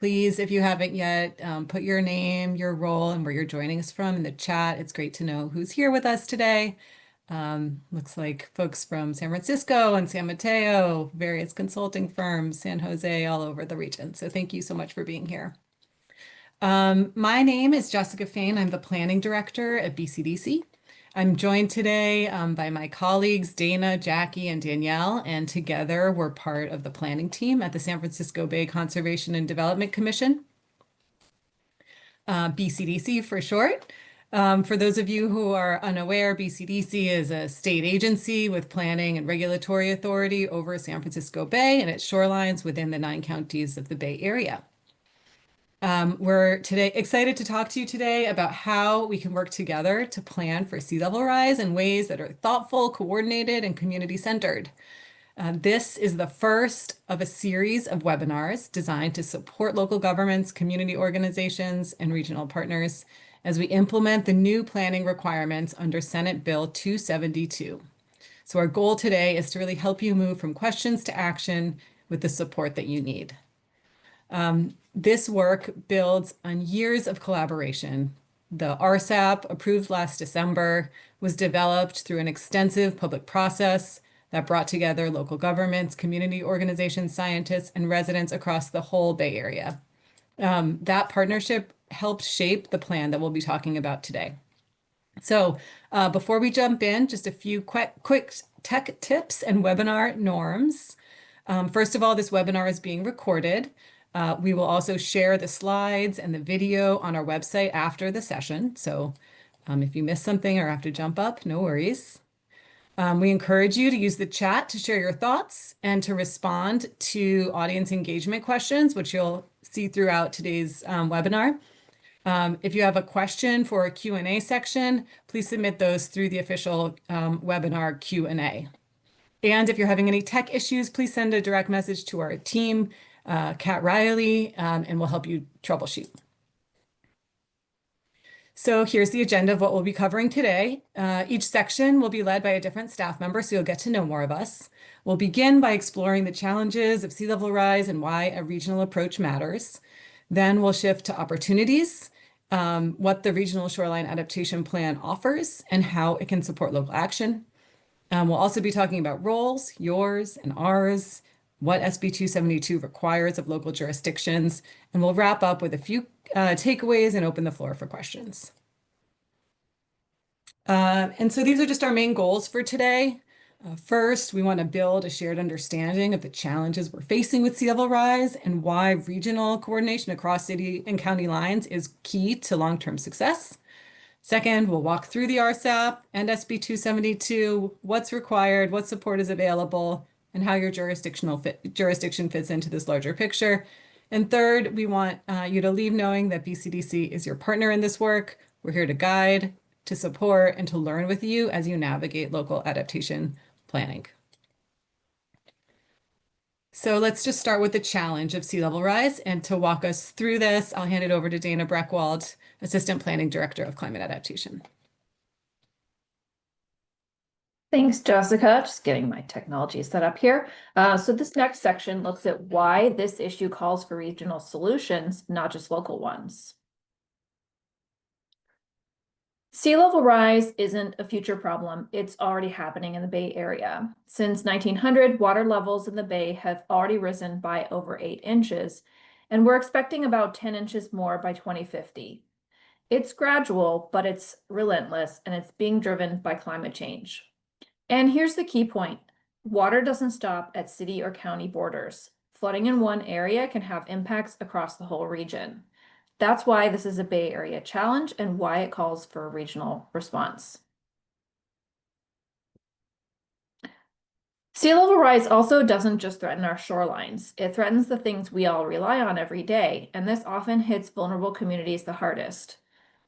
Please, if you haven't yet, put your name, your role, and where you're joining us from in the chat. It's great to know who's here with us today. Looks like folks from San Francisco and San Mateo, various consulting firms, San Jose, all over the region. So thank you so much for being here. My name is Jessica Fain. I'm the planning director at BCDC. I'm joined today by my colleagues, Dana, Jackie, and Danielle, and together we're part of the planning team at the San Francisco Bay Conservation and Development Commission, BCDC for short. For those of you who are unaware, BCDC is a state agency with planning and regulatory authority over San Francisco Bay and its shorelines within the 9 counties of the Bay Area. We're excited to talk to you today about how we can work together to plan for sea level rise in ways that are thoughtful, coordinated, and community-centered. This is the first of a series of webinars designed to support local governments, community organizations, and regional partners as we implement the new planning requirements under Senate Bill 272. So our goal today is to really help you move from questions to action with the support that you need. This work builds on years of collaboration. The RSAP, approved last December, was developed through an extensive public process that brought together local governments, community organizations, scientists, and residents across the whole Bay Area. That partnership helped shape the plan that we'll be talking about today. So before we jump in, just a few quick tech tips and webinar norms. First of all, this webinar is being recorded. We will also share the slides and the video on our website after the session. So if you miss something or have to jump up, no worries. We encourage you to use the chat to share your thoughts and to respond to audience engagement questions, which you'll see throughout today's webinar. If you have a question for a Q&A section, please submit those through the official webinar Q&A. And if you're having any tech issues, please send a direct message to our team, Kat Riley, and we'll help you troubleshoot. So here's the agenda of what we'll be covering today. Each section will be led by a different staff member, so you'll get to know more of us. We'll begin by exploring the challenges of sea level rise and why a regional approach matters. Then we'll shift to opportunities, what the Regional Shoreline Adaptation Plan offers and how it can support local action. We'll also be talking about roles, yours and ours, what SB 272 requires of local jurisdictions, and we'll wrap up with a few takeaways and open the floor for questions. And so these are just our main goals for today. First, we want to build a shared understanding of the challenges we're facing with sea level rise and why regional coordination across city and county lines is key to long-term success. Second, we'll walk through the RSAP and SB 272, what's required, what support is available, and how your jurisdiction fits into this larger picture. And third, we want you to leave knowing that BCDC is your partner in this work. We're here to guide, to support, and to learn with you as you navigate local adaptation planning. So let's just start with the challenge of sea level rise. And to walk us through this, I'll hand it over to Dana Breckwald, Assistant Planning Director of Climate Adaptation. Thanks, Jessica. Just getting my technology set up here. So this next section looks at why this issue calls for regional solutions, not just local ones. Sea level rise isn't a future problem. It's already happening in the Bay Area. Since 1900, water levels in the Bay have already risen by over 8 inches, and we're expecting about 10 inches more by 2050. It's gradual, but it's relentless, and it's being driven by climate change. And here's the key point. Water doesn't stop at city or county borders. Flooding in one area can have impacts across the whole region. That's why this is a Bay Area challenge and why it calls for a regional response. Sea level rise also doesn't just threaten our shorelines. It threatens the things we all rely on every day, and this often hits vulnerable communities the hardest.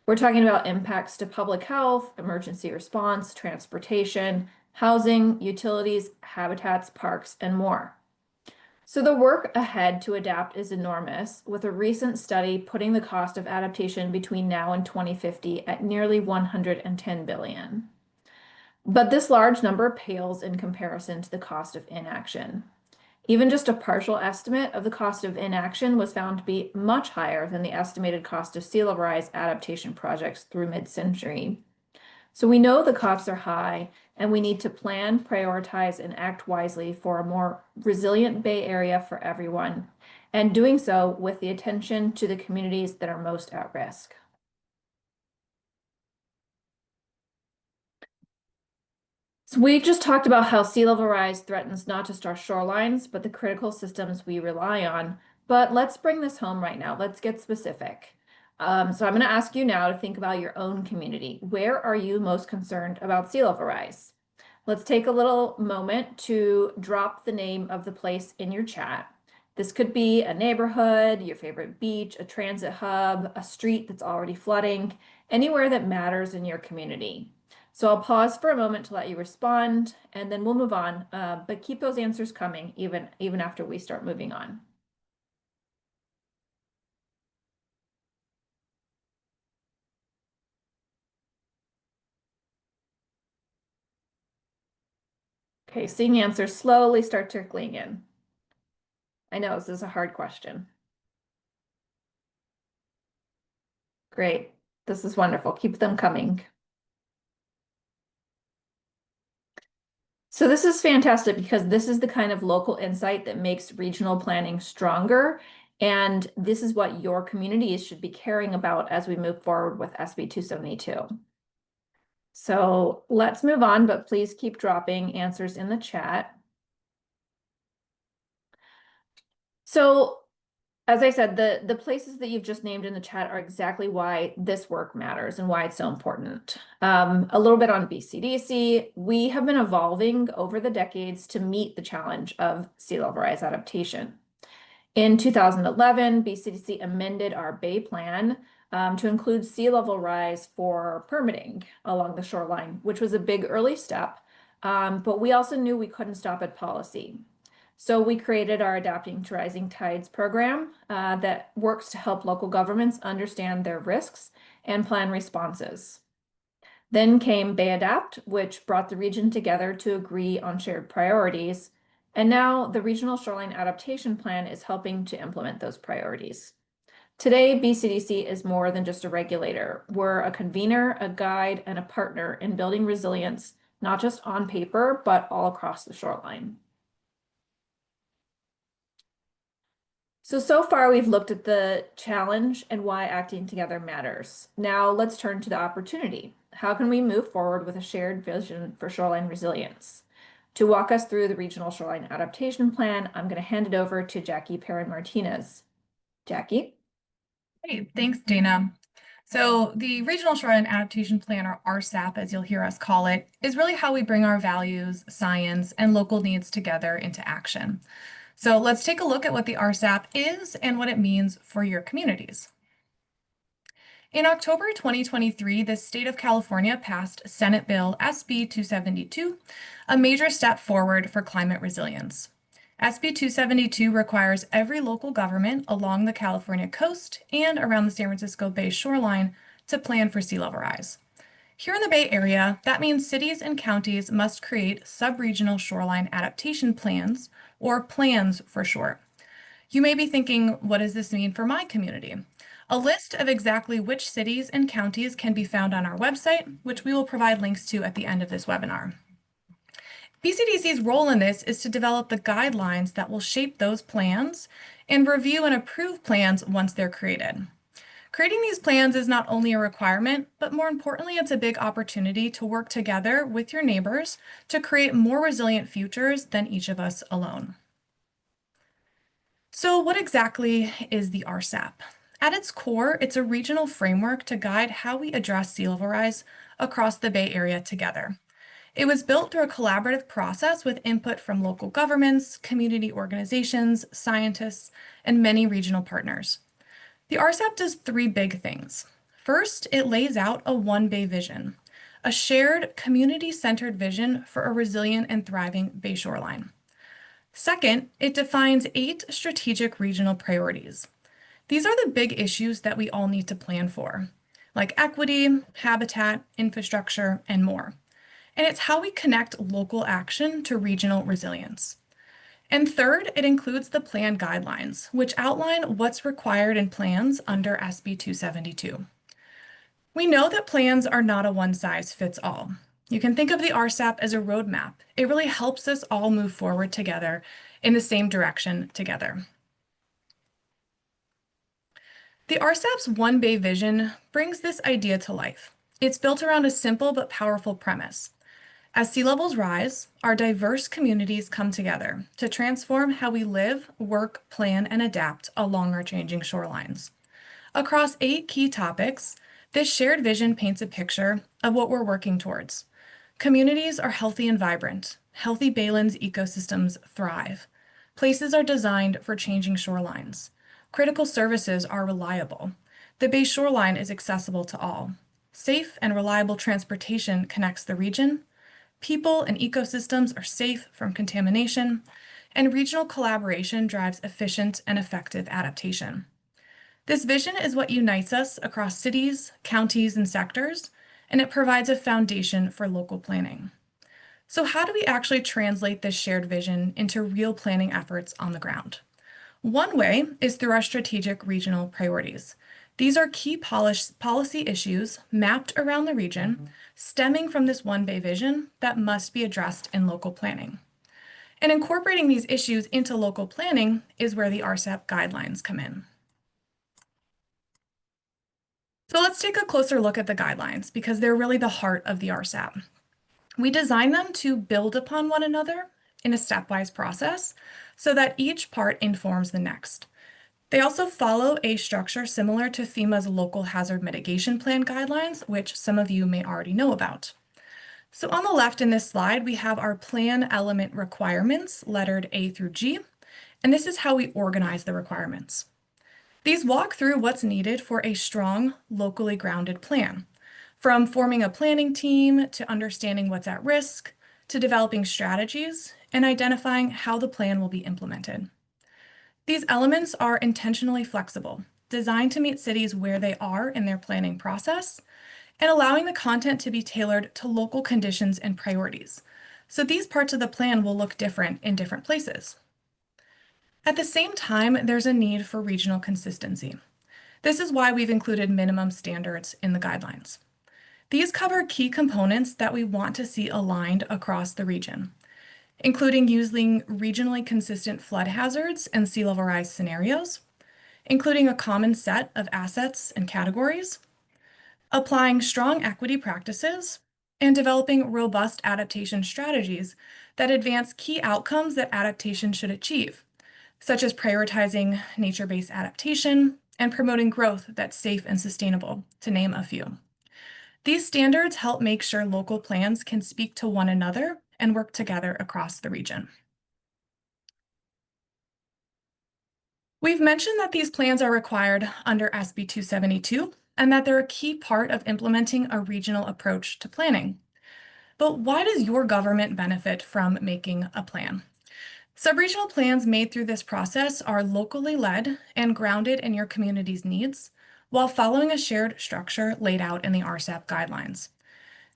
We're talking about impacts to public health, emergency response, transportation, housing, utilities, habitats, parks, and more. So the work ahead to adapt is enormous, with a recent study putting the cost of adaptation between now and 2050 at nearly $110 billion. But this large number pales in comparison to the cost of inaction. Even just a partial estimate of the cost of inaction was found to be much higher than the estimated cost of sea level rise adaptation projects through mid-century. So we know the costs are high, and we need to plan, prioritize, and act wisely for a more resilient Bay Area for everyone, and doing so with the attention to the communities that are most at risk. So we just talked about how sea level rise threatens not just our shorelines, but the critical systems we rely on. But let's bring this home right now. Let's get specific. So I'm going to ask you now to think about your own community. Where are you most concerned about sea level rise? Let's take a little moment to drop the name of the place in your chat. This could be a neighborhood, your favorite beach, a transit hub, a street that's already flooding, anywhere that matters in your community. So I'll pause for a moment to let you respond, and then we'll move on, but keep those answers coming even after we start moving on. Okay, seeing answers slowly start trickling in. I know this is a hard question. Great. This is wonderful. Keep them coming. So this is fantastic because this is the kind of local insight that makes regional planning stronger. And this is what your communities should be caring about as we move forward with SB 272. So let's move on, but please keep dropping answers in the chat. So as I said, the places that you've just named in the chat are exactly why this work matters and why it's so important. A little bit on BCDC, we have been evolving over the decades to meet the challenge of sea level rise adaptation. In 2011, BCDC amended our Bay Plan to include sea level rise for permitting along the shoreline, which was a big early step, but we also knew we couldn't stop at policy. So we created our Adapting to Rising Tides program that works to help local governments understand their risks and plan responses. Then came Bay Adapt, which brought the region together to agree on shared priorities. And now the Regional Shoreline Adaptation Plan is helping to implement those priorities. Today, BCDC is more than just a regulator. We're a convener, a guide, and a partner in building resilience, not just on paper, but all across the shoreline. So far we've looked at the challenge and why acting together matters. Now let's turn to the opportunity. How can we move forward with a shared vision for shoreline resilience? To walk us through the Regional Shoreline Adaptation Plan, I'm going to hand it over to Jackie Perrin-Martinez. Jackie? Hey, thanks, Dana. So the Regional Shoreline Adaptation Plan, or RSAP, as you'll hear us call it, is really how we bring our values, science, and local needs together into action. So let's take a look at what the RSAP is and what it means for your communities. In October 2023, the state of California passed Senate Bill SB 272, a major step forward for climate resilience. SB 272 requires every local government along the California coast and around the San Francisco Bay shoreline to plan for sea level rise. Here in the Bay Area, that means cities and counties must create sub-regional shoreline adaptation plans, or plans for short. You may be thinking, what does this mean for my community? A list of exactly which cities and counties can be found on our website, which we will provide links to at the end of this webinar. BCDC's role in this is to develop the guidelines that will shape those plans and review and approve plans once they're created. Creating these plans is not only a requirement, but more importantly, it's a big opportunity to work together with your neighbors to create more resilient futures than each of us alone. So what exactly is the RSAP? At its core, it's a regional framework to guide how we address sea level rise across the Bay Area together. It was built through a collaborative process with input from local governments, community organizations, scientists, and many regional partners. The RSAP does three big things. First, it lays out a one Bay vision, a shared community-centered vision for a resilient and thriving Bay shoreline. Second, it defines 8 strategic regional priorities. These are the big issues that we all need to plan for, like equity, habitat, infrastructure, and more. And it's how we connect local action to regional resilience. And third, it includes the plan guidelines, which outline what's required in plans under SB 272. We know that plans are not a one-size-fits-all. You can think of the RSAP as a roadmap. It really helps us all move forward together in the same direction together. The RSAP's One Bay vision brings this idea to life. It's built around a simple but powerful premise. As sea levels rise, our diverse communities come together to transform how we live, work, plan, and adapt along our changing shorelines. Across 8 key topics, this shared vision paints a picture of what we're working towards. Communities are healthy and vibrant. Healthy baylands ecosystems thrive. Places are designed for changing shorelines. Critical services are reliable. The bay shoreline is accessible to all. Safe and reliable transportation connects the region. People and ecosystems are safe from contamination, and regional collaboration drives efficient and effective adaptation. This vision is what unites us across cities, counties, and sectors, and it provides a foundation for local planning. So how do we actually translate this shared vision into real planning efforts on the ground? One way is through our strategic regional priorities. These are key policy issues mapped around the region, stemming from this One Bay vision that must be addressed in local planning. And incorporating these issues into local planning is where the RSAP guidelines come in. So let's take a closer look at the guidelines because they're really the heart of the RSAP. We design them to build upon one another in a stepwise process so that each part informs the next. They also follow a structure similar to FEMA's Local Hazard Mitigation Plan guidelines, which some of you may already know about. So on the left in this slide, we have our plan element requirements, lettered A through G, and this is how we organize the requirements. These walk through what's needed for a strong, locally grounded plan, from forming a planning team to understanding what's at risk, to developing strategies and identifying how the plan will be implemented. These elements are intentionally flexible, designed to meet cities where they are in their planning process, and allowing the content to be tailored to local conditions and priorities. So these parts of the plan will look different in different places. At the same time, there's a need for regional consistency. This is why we've included minimum standards in the guidelines. These cover key components that we want to see aligned across the region, including using regionally consistent flood hazards and sea level rise scenarios, including a common set of assets and categories, applying strong equity practices, and developing robust adaptation strategies that advance key outcomes that adaptation should achieve, such as prioritizing nature-based adaptation and promoting growth that's safe and sustainable, to name a few. These standards help make sure local plans can speak to one another and work together across the region. We've mentioned that these plans are required under SB 272 and that they're a key part of implementing a regional approach to planning. But why does your government benefit from making a plan? Subregional plans made through this process are locally led and grounded in your community's needs, while following a shared structure laid out in the RSAP guidelines.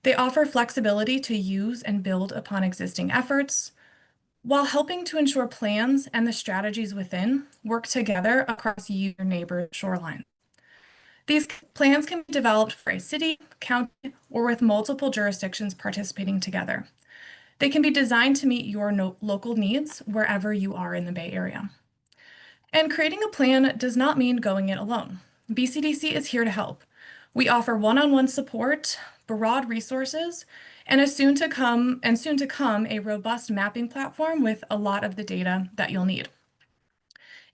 They offer flexibility to use and build upon existing efforts, while helping to ensure plans and the strategies within work together across your neighbor's shoreline. These plans can be developed for a city, county, or with multiple jurisdictions participating together. They can be designed to meet your local needs wherever you are in the Bay Area. And creating a plan does not mean going it alone. BCDC is here to help. We offer one-on-one support, broad resources, and soon to come a robust mapping platform with a lot of the data that you'll need.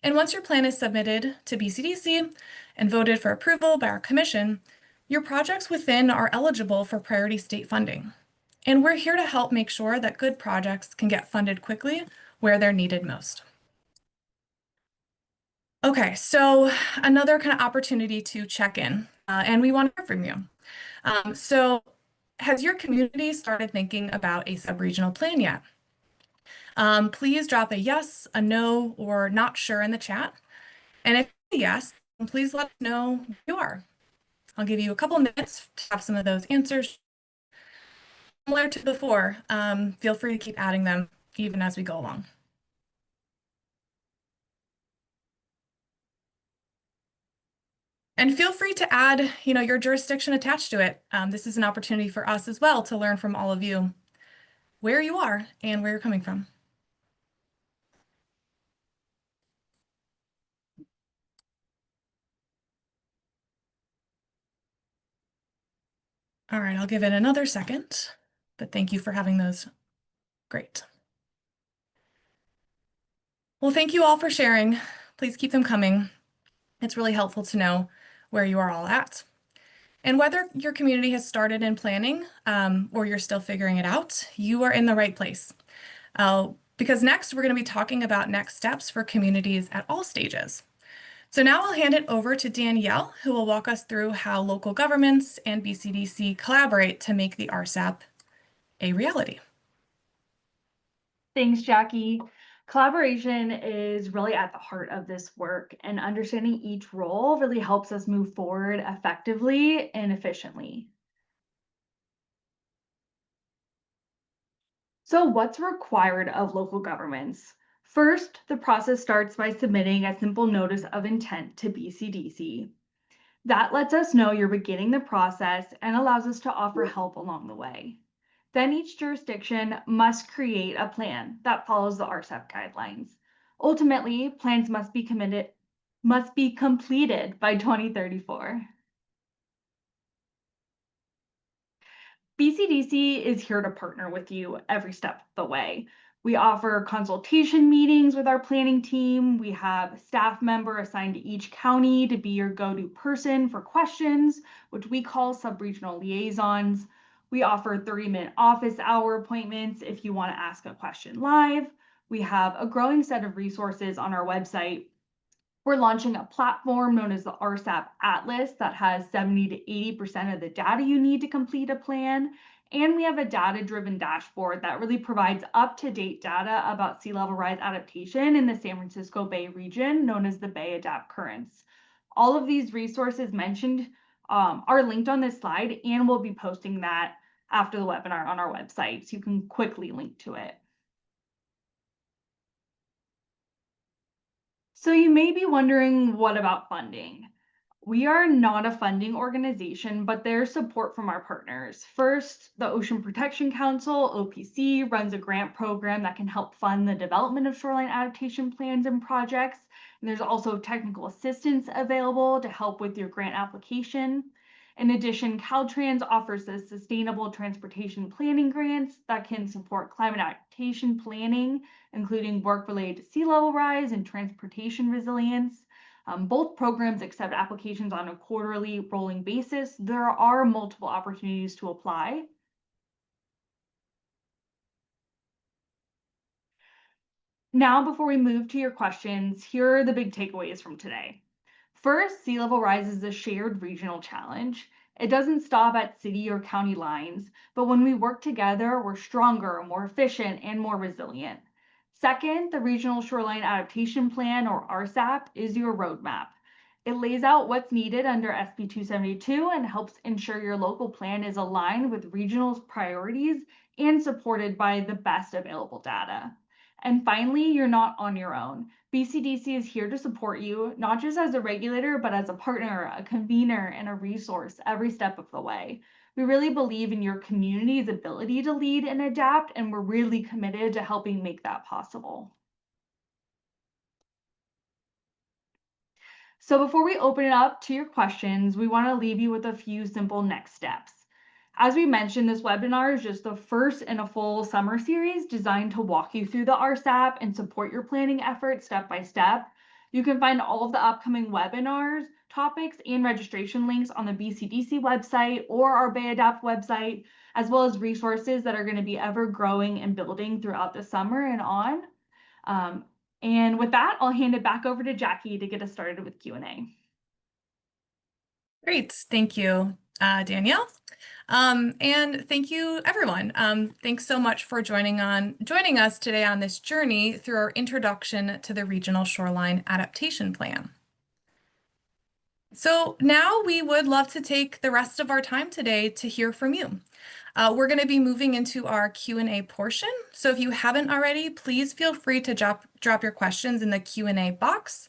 And once your plan is submitted to BCDC and voted for approval by our commission, your projects within are eligible for priority state funding. And we're here to help make sure that good projects can get funded quickly where they're needed most. Okay, so another kind of opportunity to check in, and we want to hear from you. So has your community started thinking about a subregional plan yet? Please drop a yes, a no, or not sure in the chat. And if yes, please let us know who you are. I'll give you a couple minutes to have some of those answers. Similar to before, feel free to keep adding them even as we go along. And feel free to add, your jurisdiction attached to it. This is an opportunity for us as well to learn from all of you where you are and where you're coming from. All right, I'll give it another second, but thank you for having those. Great. Well, thank you all for sharing. Please keep them coming. It's really helpful to know where you are all at. And whether your community has started in planning or you're still figuring it out, you are in the right place. Because next we're going to be talking about next steps for communities at all stages. So now I'll hand it over to Danielle, who will walk us through how local governments and BCDC collaborate to make the RSAP a reality. Thanks, Jackie. Collaboration is really at the heart of this work, and understanding each role really helps us move forward effectively and efficiently. So what's required of local governments? First, the process starts by submitting a simple notice of intent to BCDC. That lets us know you're beginning the process and allows us to offer help along the way. Then each jurisdiction must create a plan that follows the RSAP guidelines. Ultimately, plans must be completed by 2034. BCDC is here to partner with you every step of the way. We offer consultation meetings with our planning team. We have a staff member assigned to each county to be your go-to person for questions, which we call sub-regional liaisons. We offer 30-minute office hour appointments if you want to ask a question live. We have a growing set of resources on our website. We're launching a platform known as the RSAP Atlas that has 70 to 80% of the data you need to complete a plan. And we have a data-driven dashboard that really provides up-to-date data about sea level rise adaptation in the San Francisco Bay region, known as the Bay Adapt Currents. All of these resources mentioned are linked on this slide, and we'll be posting that after the webinar on our website, so you can quickly link to it. So you may be wondering, what about funding? We are not a funding organization, but there's support from our partners. First, the Ocean Protection Council, OPC, runs a grant program that can help fund the development of shoreline adaptation plans and projects. And there's also technical assistance available to help with your grant application. In addition, Caltrans offers the Sustainable Transportation Planning grants that can support climate adaptation planning, including work related to sea level rise and transportation resilience. Both programs accept applications on a quarterly rolling basis. There are multiple opportunities to apply. Now, before we move to your questions, here are the big takeaways from today. First, sea level rise is a shared regional challenge. It doesn't stop at city or county lines, but when we work together, we're stronger, more efficient, and more resilient. Second, the Regional Shoreline Adaptation Plan, or RSAP, is your roadmap. It lays out what's needed under SB 272 and helps ensure your local plan is aligned with regional priorities and supported by the best available data. And finally, you're not on your own. BCDC is here to support you, not just as a regulator, but as a partner, a convener, and a resource every step of the way. We really believe in your community's ability to lead and adapt, and we're really committed to helping make that possible. So before we open it up to your questions, we want to leave you with a few simple next steps. As we mentioned, this webinar is just the first in a full summer series designed to walk you through the RSAP and support your planning efforts step by step. You can find all of the upcoming webinars, topics, and registration links on the BCDC website or our Bay Adapt website, as well as resources that are going to be ever growing and building throughout the summer and on. And with that, I'll hand it back over to Jackie to get us started with Q&A. Great, thank you, Danielle. And thank you, everyone. Thanks so much for joining us today on this journey through our introduction to the Regional Shoreline Adaptation Plan. So now we would love to take the rest of our time today to hear from you. We're going to be moving into our Q&A portion. So if you haven't already, please feel free to drop your questions in the Q&A box.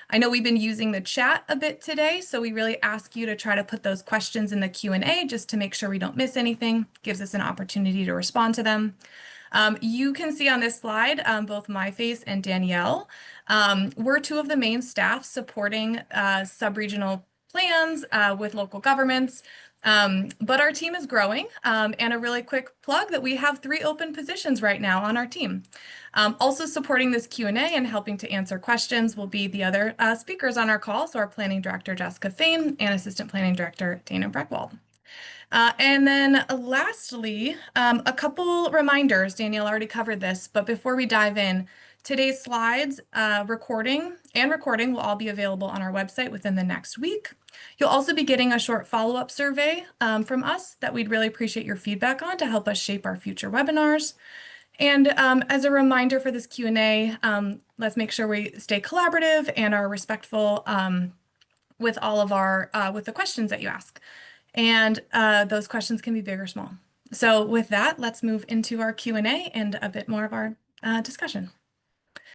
I know we've been using the chat a bit today, so we really ask you to try to put those questions in the Q&A just to make sure we don't miss anything. Gives us an opportunity to respond to them. You can see on this slide both my face and Danielle. We're two of the main staff supporting sub-regional plans with local governments. But our team is growing, and a really quick plug that we have 3 open positions right now on our team. Also supporting this Q&A and helping to answer questions will be the other speakers on our call, so our Planning Director, Jessica Fain, and Assistant Planning Director, Dana Breckwald. And then lastly, a couple reminders. Danielle already covered this, but before we dive in, today's slides, recording will all be available on our website within the next week. You'll also be getting a short follow-up survey from us that we'd really appreciate your feedback on to help us shape our future webinars. And as a reminder for this Q&A, let's make sure we stay collaborative and are respectful with all of our with the questions that you ask. And those questions can be big or small. So with that, let's move into our Q&A and a bit more of our discussion.